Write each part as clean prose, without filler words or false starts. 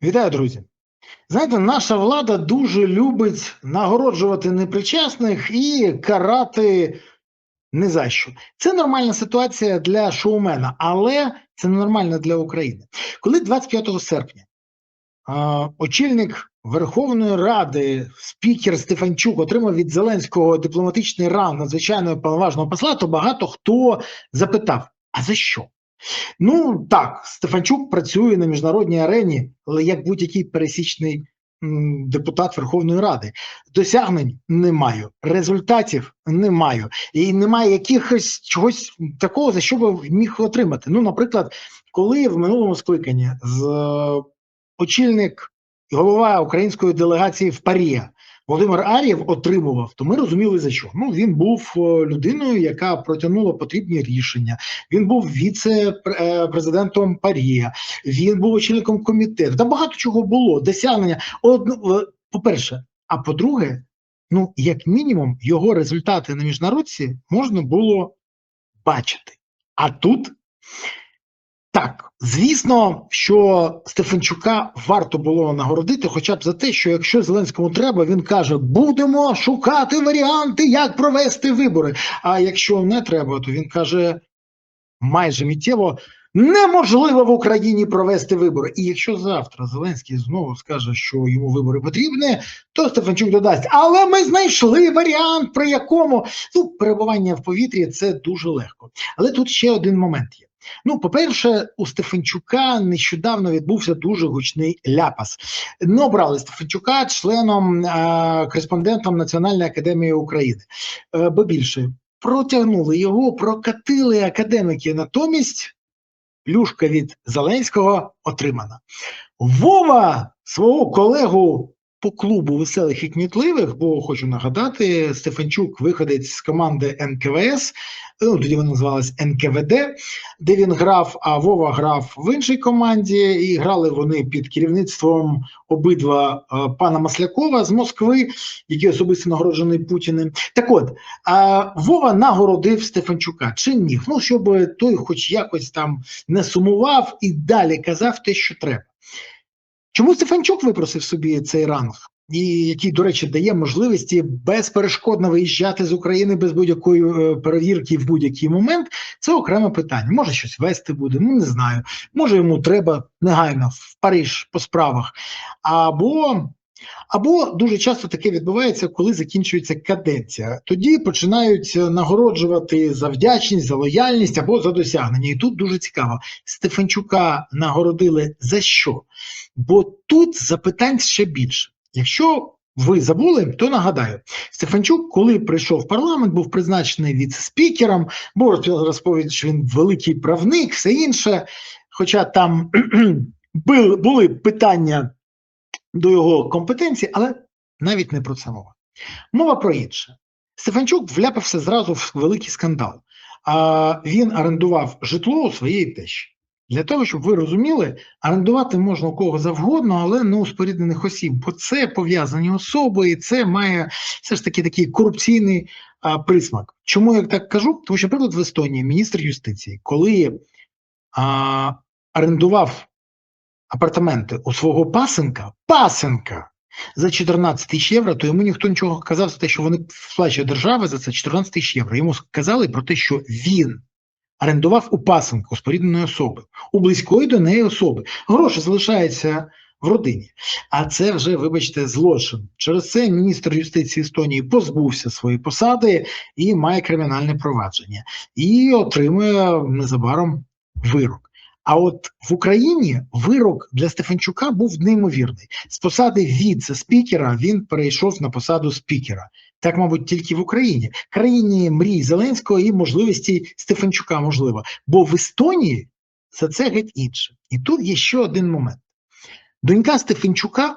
Вітаю, друзі! Знаєте, наша влада дуже любить нагороджувати непричасних і карати не за що. Це нормальна ситуація для шоумена, але це ненормально для України. Коли 25 серпня очільник Верховної Ради, спікер Стефанчук, отримав від Зеленського дипломатичний ранг надзвичайного повноважного посла, то багато хто запитав: а за що? Ну так, Стефанчук працює на міжнародній арені, але як будь-який пересічний депутат Верховної Ради. Досягнень не маю, результатів не маю. І немає якихось чогось такого, за що би міг отримати. Ну, наприклад, коли в минулому скликанні очільник і голова української делегації в ПАРЄ Володимир Ар'єв отримував, то ми розуміли за що. Ну, він був людиною, яка протягнула потрібні рішення. Він був віце-президентом ПАРЄ, він був очільником комітету. Там багато чого було, досягнення. По-перше, а по-друге, ну, як мінімум, його результати на міжнародці можна було бачити. А тут так, звісно, що Стефанчука варто було нагородити хоча б за те, що якщо Зеленському треба, він каже: будемо шукати варіанти, як провести вибори. А якщо не треба, то він каже майже миттєво: неможливо в Україні провести вибори. І якщо завтра Зеленський знову скаже, що йому вибори потрібні, то Стефанчук додасть: але ми знайшли варіант, при якому перебування в повітрі – це дуже легко. Але тут ще один момент є. Ну, по-перше, у Стефанчука нещодавно відбувся дуже гучний ляпас. Не обрали Стефанчука членом, кореспондентом Національної академії України. Бо більше, протягнули його, прокатили академики, натомість плюшка від Зеленського отримана. Вова свого колегу по клубу веселих і кмітливих, бо хочу нагадати, Стефанчук виходить з команди НКВС, ну тоді вона називалась НКВД, де він грав, а Вова грав в іншій команді, і грали вони під керівництвом обидва пана Маслякова з Москви, який особисто нагороджений Путіним. Так от, Вова нагородив Стефанчука. Чи ні? Ну, щоб той хоч якось там не сумував і далі казав те, що треба. Чому Стефанчук випросив собі цей ранг, і який, до речі, дає можливості безперешкодно виїжджати з України без будь-якої перевірки в будь-який момент, це окреме питання. Може щось вести буде, ну не знаю. Може йому треба негайно в Париж по справах. Або дуже часто таке відбувається, коли закінчується каденція. Тоді починають нагороджувати за вдячність, за лояльність або за досягнення. І тут дуже цікаво. Стефанчука нагородили за що? Бо тут запитань ще більше. Якщо ви забули, то нагадаю. Стефанчук, коли прийшов в парламент, був призначений віце-спікером, був розповідь, що він великий правник, все інше. Хоча там були питання до його компетенції, але навіть не про це мова. Мова про інше. Стефанчук вляпався зразу в великий скандал. Він орендував житло у своєї тещі. Для того, щоб ви розуміли, орендувати можна у кого завгодно, але не у споріднених осіб, бо це пов'язані особи, і це має все ж таки такий корупційний присмак. Чому я так кажу? Тому що, наприклад, в Естонії міністр юстиції, коли орендував апартаменти у свого пасенка за 14 тисяч євро, то йому ніхто нічого казав за те, що вони сплачує держава за це 14 тисяч євро. Йому сказали про те, що він орендував у пасенка, у спорідненої особи, у близької до неї особи. Гроші залишаються в родині. А це вже, вибачте, злочин. Через це міністр юстиції Естонії позбувся своєї посади і має кримінальне провадження. І отримує незабаром вирок. А от в Україні вирок для Стефанчука був неймовірний. З посади віце-спікера він перейшов на посаду спікера. Так, мабуть, тільки в Україні. В країні мрій Зеленського і можливості Стефанчука можливо. Бо в Естонії за це геть інше. І тут є ще один момент. Донька Стефанчука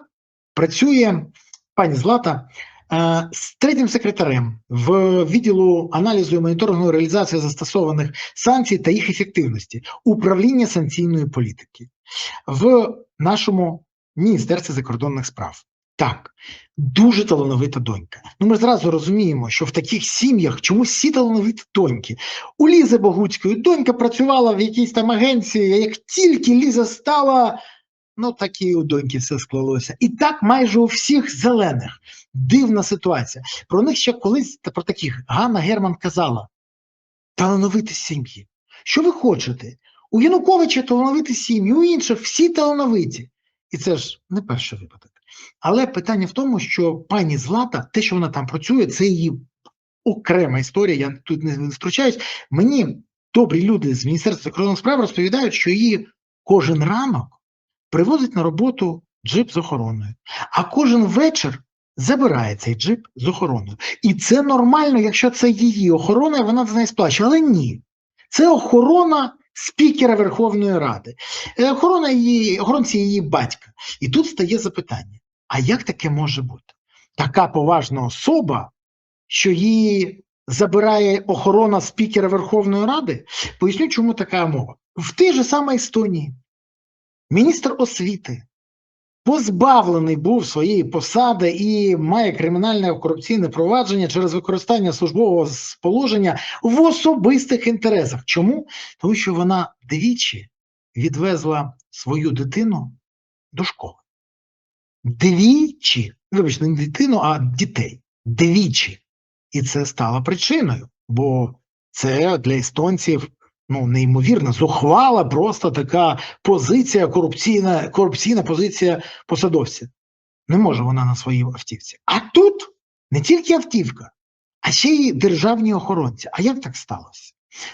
працює, пані Злата, з третім секретарем в відділу аналізу і моніторингу реалізації застосованих санкцій та їх ефективності, управління санкційної політики в нашому Міністерстві закордонних справ. Так, дуже талановита донька. Ну ми зразу розуміємо, що в таких сім'ях чомусь всі талановиті доньки. У Лізи Богуцької донька працювала в якійсь там агенції, а як тільки Ліза стала Ну, так і у доньки все склалося. І так майже у всіх зелених. Дивна ситуація. Про них ще колись, про таких, Ганна Герман казала: талановиті сім'ї. Що ви хочете? У Януковича талановиті сім'ї, у інших всі талановиті. І це ж не перший випадок. Але питання в тому, що пані Злата, те, що вона там працює, це її окрема історія, я тут не втручаюсь. Мені добрі люди з Міністерства закордонних справ розповідають, що її кожен ранок привозить на роботу джип з охороною, а кожен вечір забирає цей джип з охороною. І це нормально, якщо це її охорона, і вона за неї сплачує. Але ні. Це охорона спікера Верховної Ради. Охоронці її батька. І тут стає запитання, а як таке може бути? Така поважна особа, що її забирає охорона спікера Верховної Ради? Поясню, чому така мова. В тій же самій Естонії міністр освіти позбавлений був своєї посади і має кримінальне корупційне провадження через використання службового положення в особистих інтересах. Чому? Тому що вона двічі відвезла свою дитину до школи. Двічі, вибачте, не дитину, а дітей. Двічі. І це стало причиною, бо це для естонців неймовірно, зухвала просто така позиція, корупційна позиція посадовця. Не може вона на своїй автівці. А тут не тільки автівка, а ще й державні охоронці. А як так сталося?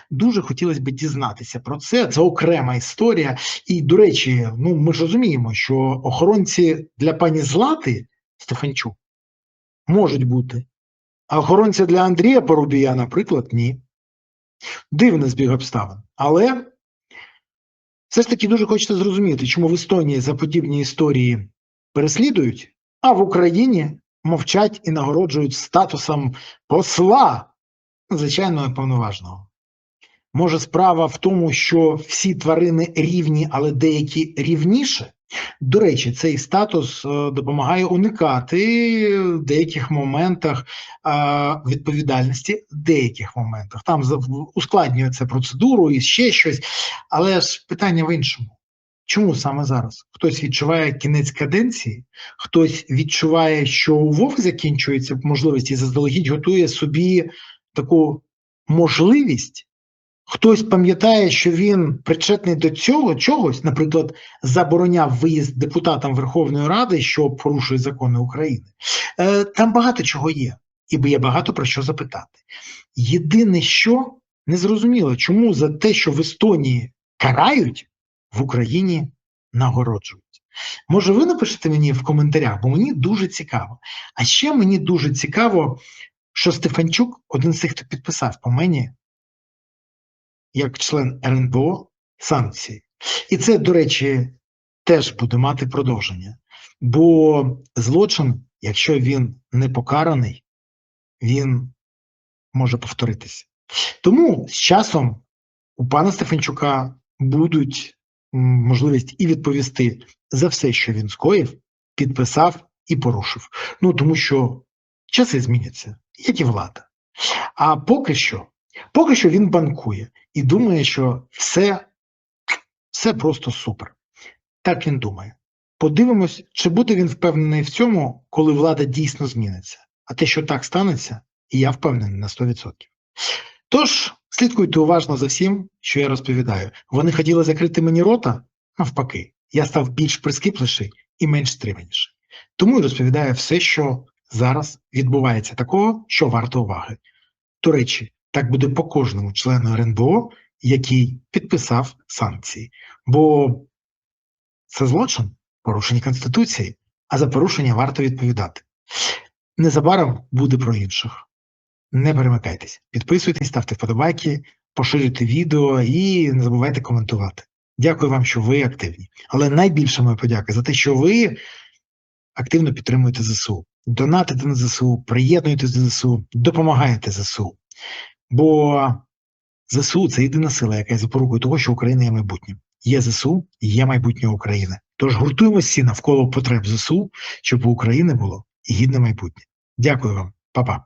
Дуже хотілося б дізнатися про це. Це окрема історія. І, до речі, ми ж розуміємо, що охоронці для пані Злати Стефанчук можуть бути, а охоронці для Андрія Парубія, наприклад, ні. Дивний збіг обставин. Але все ж таки дуже хочеться зрозуміти, чому в Естонії за подібні історії переслідують, а в Україні мовчать і нагороджують статусом посла, звичайно, повноважного. Може, справа в тому, що всі тварини рівні, але деякі рівніше? До речі, цей статус допомагає уникати в деяких моментах відповідальності, в деяких моментах. Там ускладнює це процедуру і ще щось, але ж питання в іншому. Чому саме зараз? Хтось відчуває кінець каденції, хтось відчуває, що у Вовк закінчується можливість і заздалегідь готує собі таку можливість. Хтось пам'ятає, що він причетний до цього чогось, наприклад, забороняв виїзд депутатам Верховної Ради, що порушує закони України. Там багато чого є, і є багато про що запитати. Єдине, що незрозуміло, чому за те, що в Естонії карають, в Україні нагороджують. Може, ви напишете мені в коментарях, бо мені дуже цікаво. А ще мені дуже цікаво, що Стефанчук, один з тих, хто підписав по мені, як член РНБО, санкції. І це, до речі, теж буде мати продовження. Бо злочин, якщо він не покараний, він може повторитися. Тому з часом у пана Стефанчука будуть можливість і відповісти за все, що він скоїв, підписав і порушив. Тому що часи зміняться, як і влада. А поки що він банкує і думає, що все просто супер. Так він думає. Подивимось, чи буде він впевнений в цьому, коли влада дійсно зміниться. А те, що так станеться, і я впевнений на 100%. Тож, слідкуйте уважно за всім, що я розповідаю. Вони хотіли закрити мені рота? Навпаки. Я став більш прискіпливіший і менш стриманіший. Тому і розповідаю все, що зараз відбувається такого, що варто уваги. До речі, так буде по кожному члену РНБО, який підписав санкції. Бо це злочин, порушення Конституції, а за порушення варто відповідати. Незабаром буде про інших. Не перемикайтесь, підписуйтесь, ставте вподобайки, поширюйте відео і не забувайте коментувати. Дякую вам, що ви активні. Але найбільша моя подяка за те, що ви активно підтримуєте ЗСУ. Донатите на ЗСУ, приєднуєтесь до ЗСУ, допомагаєте ЗСУ. Бо ЗСУ – це єдина сила, яка є запорукою того, що Україна є майбутнім. Є ЗСУ, є майбутнє України. Тож гуртуємося всі навколо потреб ЗСУ, щоб у України було гідне майбутнє. Дякую вам. Па-па.